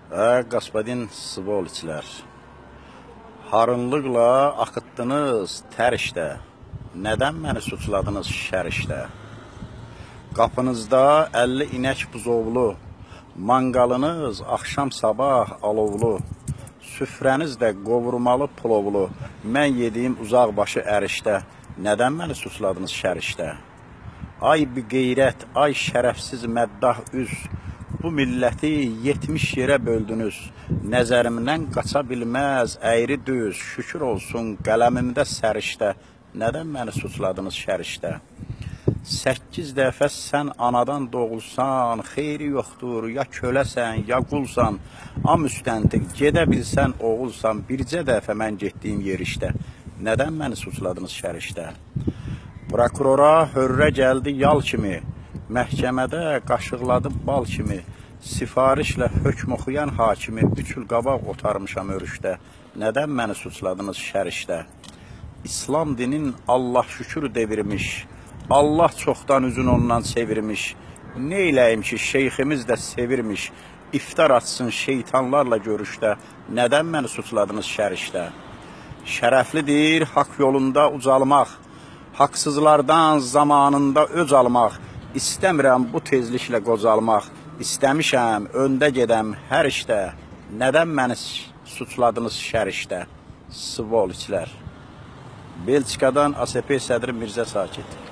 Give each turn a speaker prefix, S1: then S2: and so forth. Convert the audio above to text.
S1: Господин Svoliçlər, harınlıqla axıtdınız tər işdə, nədən məni suçladınız şər işdə? Qapınızda 50 inək buzovlu, manqalınız axşam sabah alovlu, süfrəniz də qovurmalı plovlu, mən yediyim uzaqbaşı ərişdə, nədən məni suçladınız şər işdə? Ay bir qeyrət, ay şərəfsiz məddah üz, bu milləti 70 yerə böldünüz, nəzərimdən qaça bilməz əyri düz, şükür olsun qələmimdə sərişdə, nədən məni suçladınız şər işdə? 8 dəfə sən anadan doğulsan, xeyri yoxdur, ya köləsən, ya qulsan, müstəntiq, gedə bilsən oğulsan, bircə dəfə mən getdiyim yer işdə, nədən məni suçladınız şər işdə? Prokurora hörrə gəldi yal kimi, məhkəmədə qaşıqladı bal kimi, sifarişlə hökm oxuyan hakimi 3 il qabaq otarmışam örüşdə, nədən məni suçladınız şər işdə? İslam dinin Allah şükür devirmiş, Allah çoxdan üzün ondan çevirmiş, neyləyim ki şeyximiz də sevirmiş, iftar açsın şeytanlarla görüşdə, nədən məni suçladınız şər işdə? Şərəflidir haqq yolunda ucalmaq, haqsızlardan zamanında öc almaq, İstəmirəm bu tezliklə qocalmaq, istəmişəm öndə gedəm hər işdə, nədən məni suçladınız şər işdə? Svoliçlər. Belçikadan ASP sədri Mirzə Sakit.